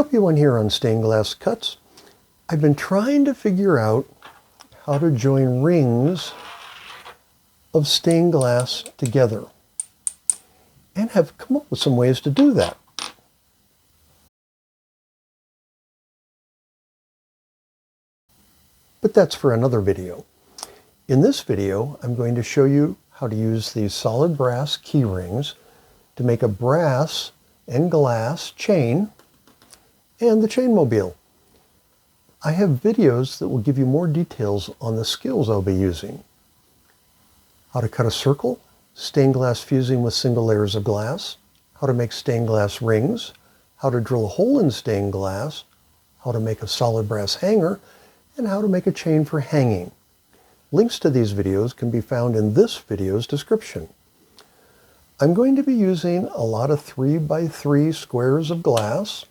Kelpieone here on Stainedglasscuts. I've been trying to figure out how to join rings of stained glass together and have come up with some ways to do that. But that's for another video. In this video, I'm going to show you how to use these solid brass key rings to make a brass and glass chain and the chain mobile. I have videos that will give you more details on the skills I'll be using. How to cut a circle, stained glass fusing with single layers of glass, how to make stained glass rings, how to drill a hole in stained glass, how to make a solid brass hanger, and how to make a chain for hanging. Links to these videos can be found in this video's description. I'm going to be using a lot of 3x3 squares of glass,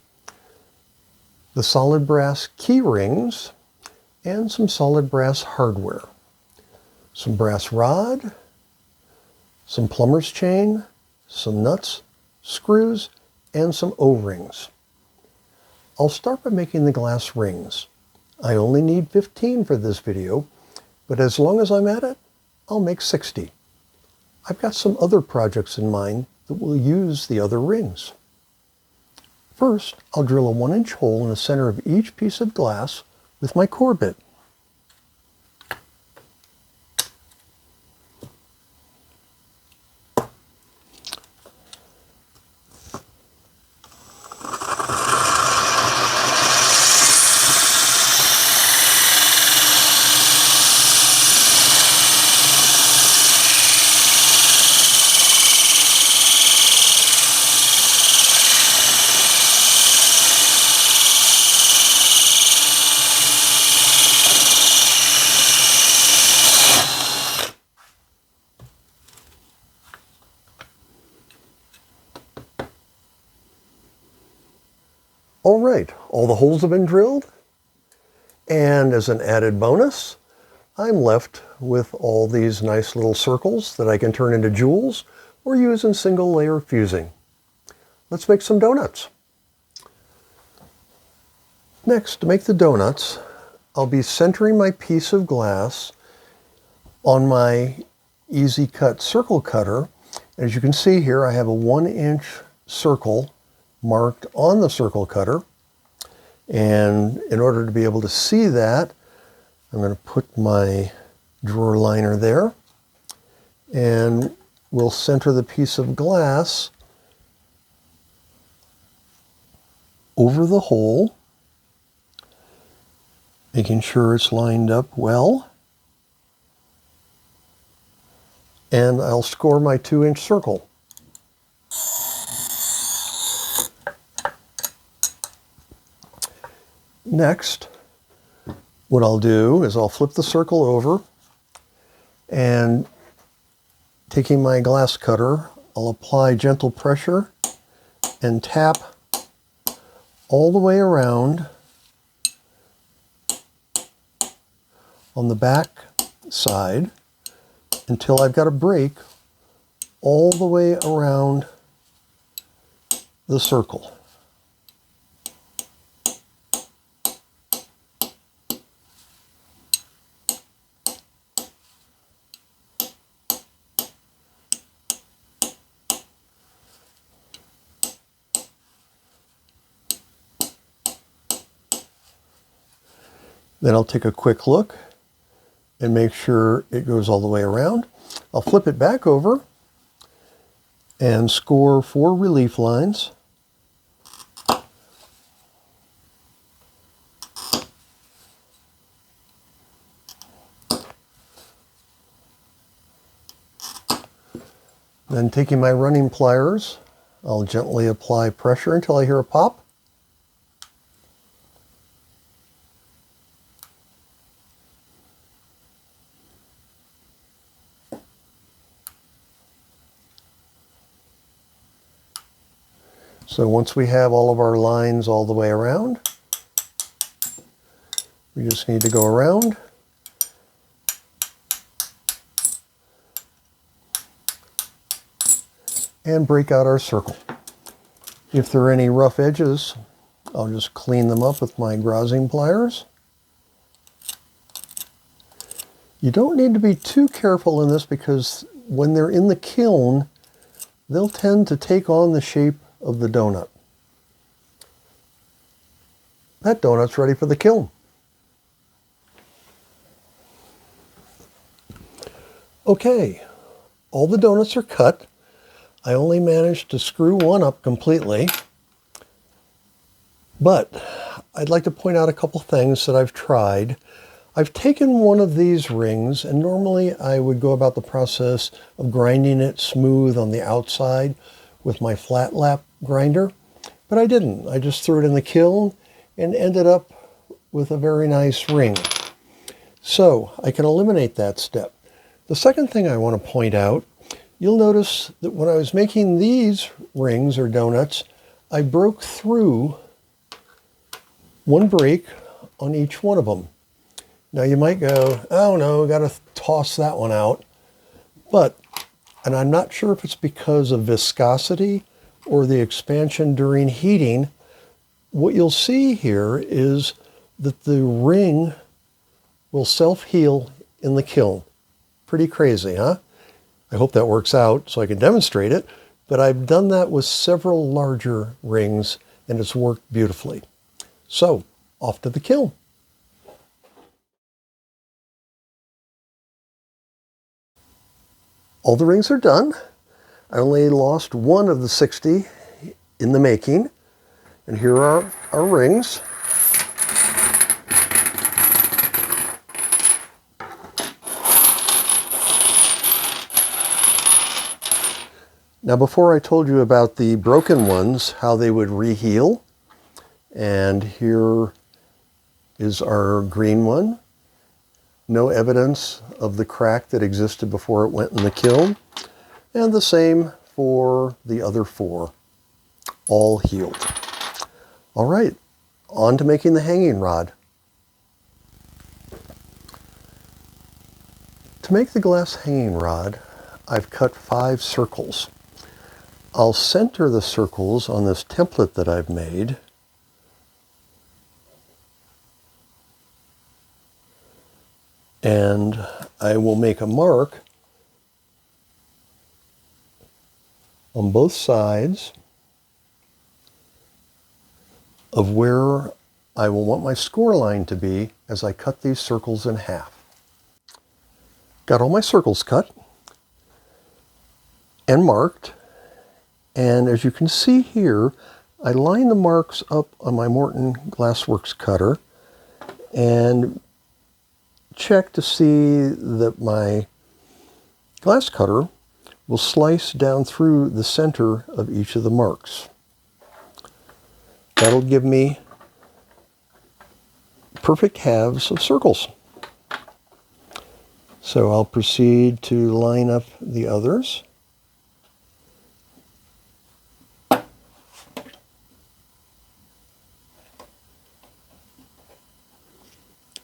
the solid brass key rings, and some solid brass hardware. Some brass rod, some plumber's chain, some nuts, screws, and some O-rings. I'll start by making the glass rings. I only need 15 for this video, but as long as I'm at it, I'll make 60. I've got some other projects in mind that will use the other rings. First, I'll drill a 1-inch hole in the center of each piece of glass with my core bit. All right, all the holes have been drilled, and as an added bonus, I'm left with all these nice little circles that I can turn into jewels or use in single layer fusing. Let's make some donuts. Next, to make the donuts, I'll be centering my piece of glass on my easy cut circle cutter. As you can see here, I have a 1-inch circle marked on the circle cutter, and in order to be able to see that, I'm going to put my drawer liner there, and we'll center the piece of glass over the hole, making sure it's lined up well, and I'll score my 2-inch circle. Next, what I'll do is I'll flip the circle over, and taking my glass cutter, I'll apply gentle pressure and tap all the way around on the back side until I've got a break all the way around the circle. Then I'll take a quick look and make sure it goes all the way around. I'll flip it back over and score 4 relief lines. Then taking my running pliers, I'll gently apply pressure until I hear a pop. So once we have all of our lines all the way around, we just need to go around and break out our circle. If there are any rough edges, I'll just clean them up with my grazing pliers. You don't need to be too careful in this because when they're in the kiln, they'll tend to take on the shape of the donut. That donut's ready for the kiln. Okay, all the donuts are cut. I only managed to screw one up completely. But I'd like to point out a couple things that I've tried. I've taken one of these rings, and normally I would go about the process of grinding it smooth on the outside with my flat lap grinder, but I didn't. I just threw it in the kiln and ended up with a very nice ring. So I can eliminate that step. The second thing I want to point out, you'll notice that when I was making these rings or donuts, I broke through one break on each one of them. Now you might go, oh no, got to toss that one out. And I'm not sure if it's because of viscosity or the expansion during heating, what you'll see here is that the ring will self-heal in the kiln. Pretty crazy, huh? I hope that works out so I can demonstrate it, but I've done that with several larger rings and it's worked beautifully. So, off to the kiln. All the rings are done. I only lost one of the 60 in the making. And here are our rings. Now before I told you about the broken ones, how they would reheal. And here is our green one. No evidence of the crack that existed before it went in the kiln. And the same for the other 4. All healed. All right, on to making the hanging rod. To make the glass hanging rod, I've cut 5 circles. I'll center the circles on this template that I've made. And I will make a mark on both sides of where I will want my score line to be as I cut these circles in half. Got all my circles cut and marked, and as you can see here, I line the marks up on my Morton Glassworks cutter and check to see that my glass cutter will slice down through the center of each of the marks. That'll give me perfect halves of circles. So I'll proceed to line up the others.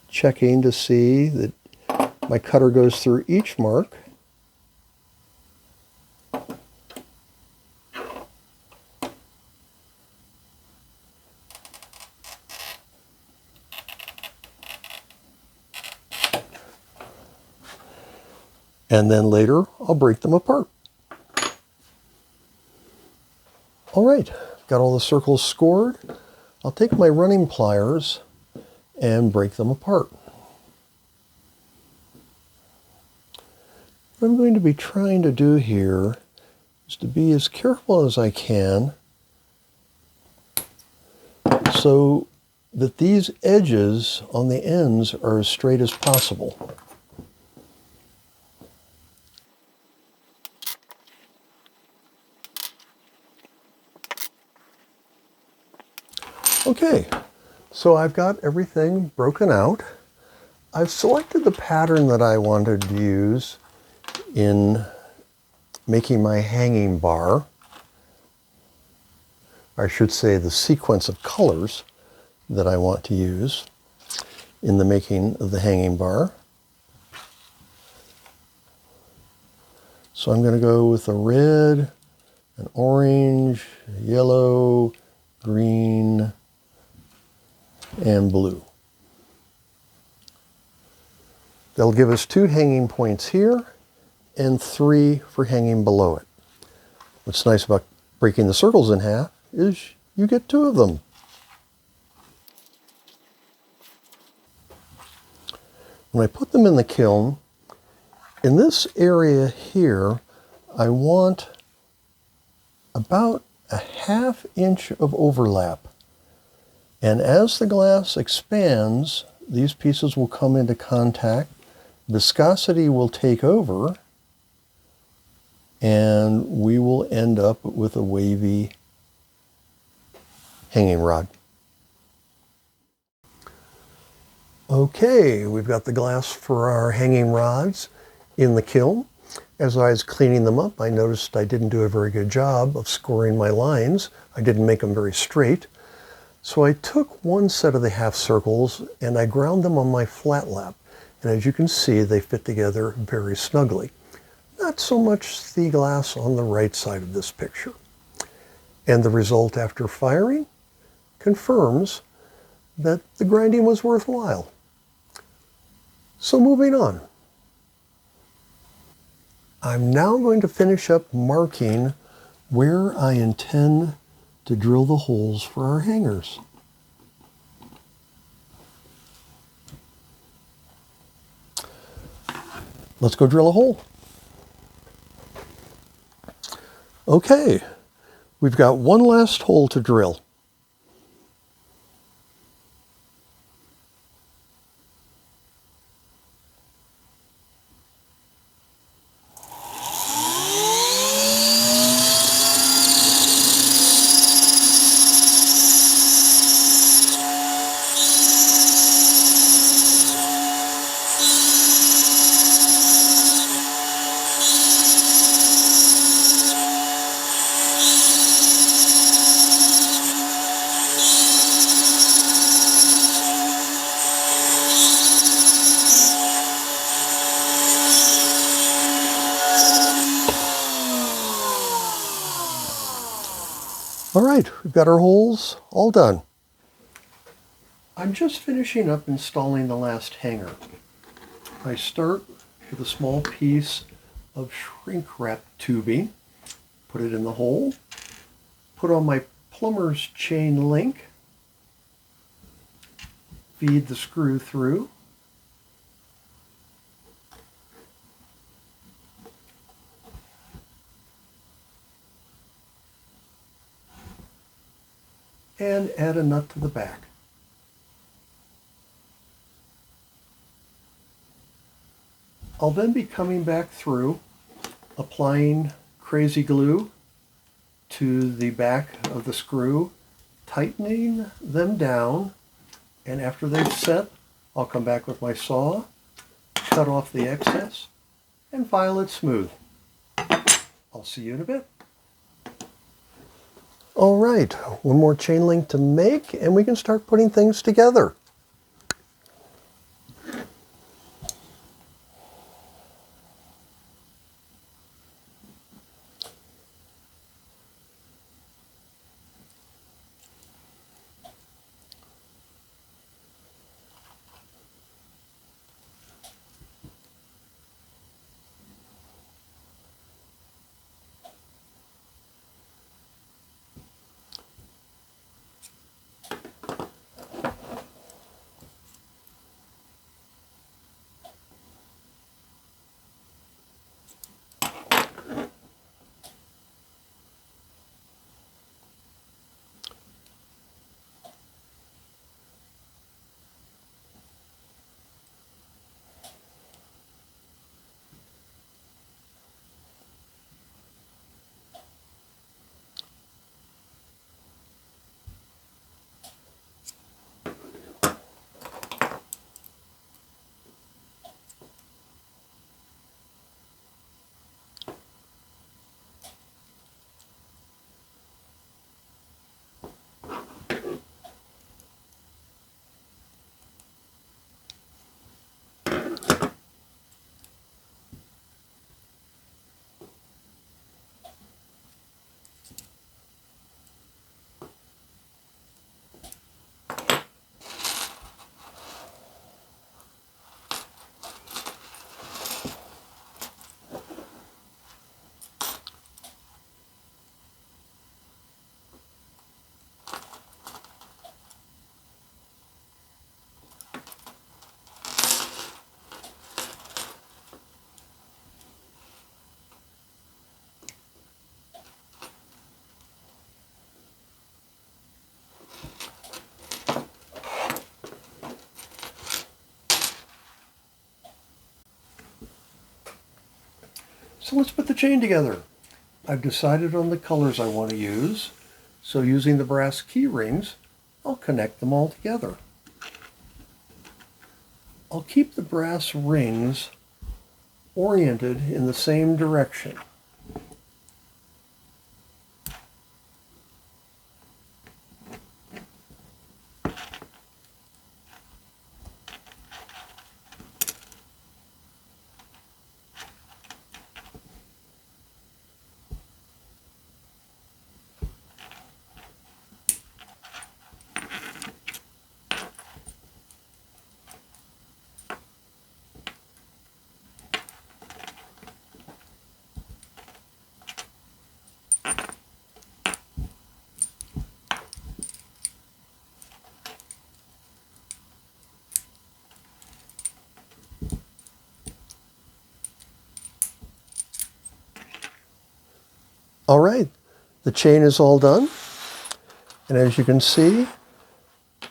Checking to see that my cutter goes through each mark. And then later, I'll break them apart. All right, got all the circles scored. I'll take my running pliers and break them apart. What I'm going to be trying to do here is to be as careful as I can so that these edges on the ends are as straight as possible. Okay, so I've got everything broken out. I've selected the pattern that I wanted to use in making my hanging bar. I should say the sequence of colors that I want to use in the making of the hanging bar. So I'm going to go with a red, an orange, yellow, green, and blue. They'll give us 2 hanging points here and 3 for hanging below it. What's nice about breaking the circles in half is you get 2 of them. When I put them in the kiln, in this area here, I want about a 1/2 inch of overlap. And as the glass expands, these pieces will come into contact, viscosity will take over, and we will end up with a wavy hanging rod. Okay, we've got the glass for our hanging rods in the kiln. As I was cleaning them up, I noticed I didn't do a very good job of scoring my lines. I didn't make them very straight. So I took one set of the half circles and I ground them on my flat lap. And as you can see, they fit together very snugly. Not so much the glass on the right side of this picture. And the result after firing confirms that the grinding was worthwhile. So moving on. I'm now going to finish up marking where I intend to drill the holes for our hangers. Let's go drill a hole. Okay, we've got one last hole to drill. All right, we've got our holes all done. I'm just finishing up installing the last hanger. I start with a small piece of shrink wrap tubing, put it in the hole, put on my plumber's chain link, feed the screw through, and add a nut to the back. I'll then be coming back through, applying crazy glue to the back of the screw, tightening them down, and after they've set, I'll come back with my saw, cut off the excess, and file it smooth. I'll see you in a bit. All right, one more chain link to make and we can start putting things together. So let's put the chain together. I've decided on the colors I want to use, so using the brass key rings, I'll connect them all together. I'll keep the brass rings oriented in the same direction. All right, the chain is all done. And as you can see,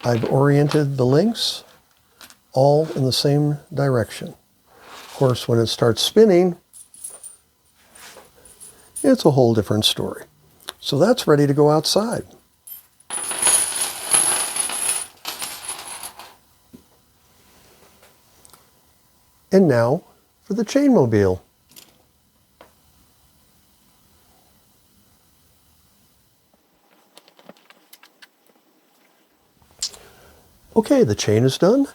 I've oriented the links all in the same direction. Of course, when it starts spinning, it's a whole different story. So that's ready to go outside. And now for the Chainmobile. Okay, the chain is done,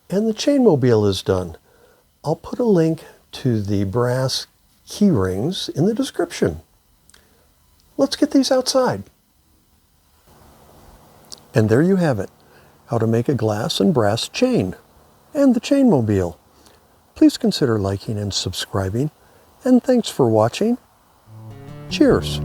and the Chainmobile is done. I'll put a link to the brass key rings in the description. Let's get these outside. And there you have it, how to make a glass and brass chain, and the Chainmobile. Please consider liking and subscribing, and thanks for watching. Cheers.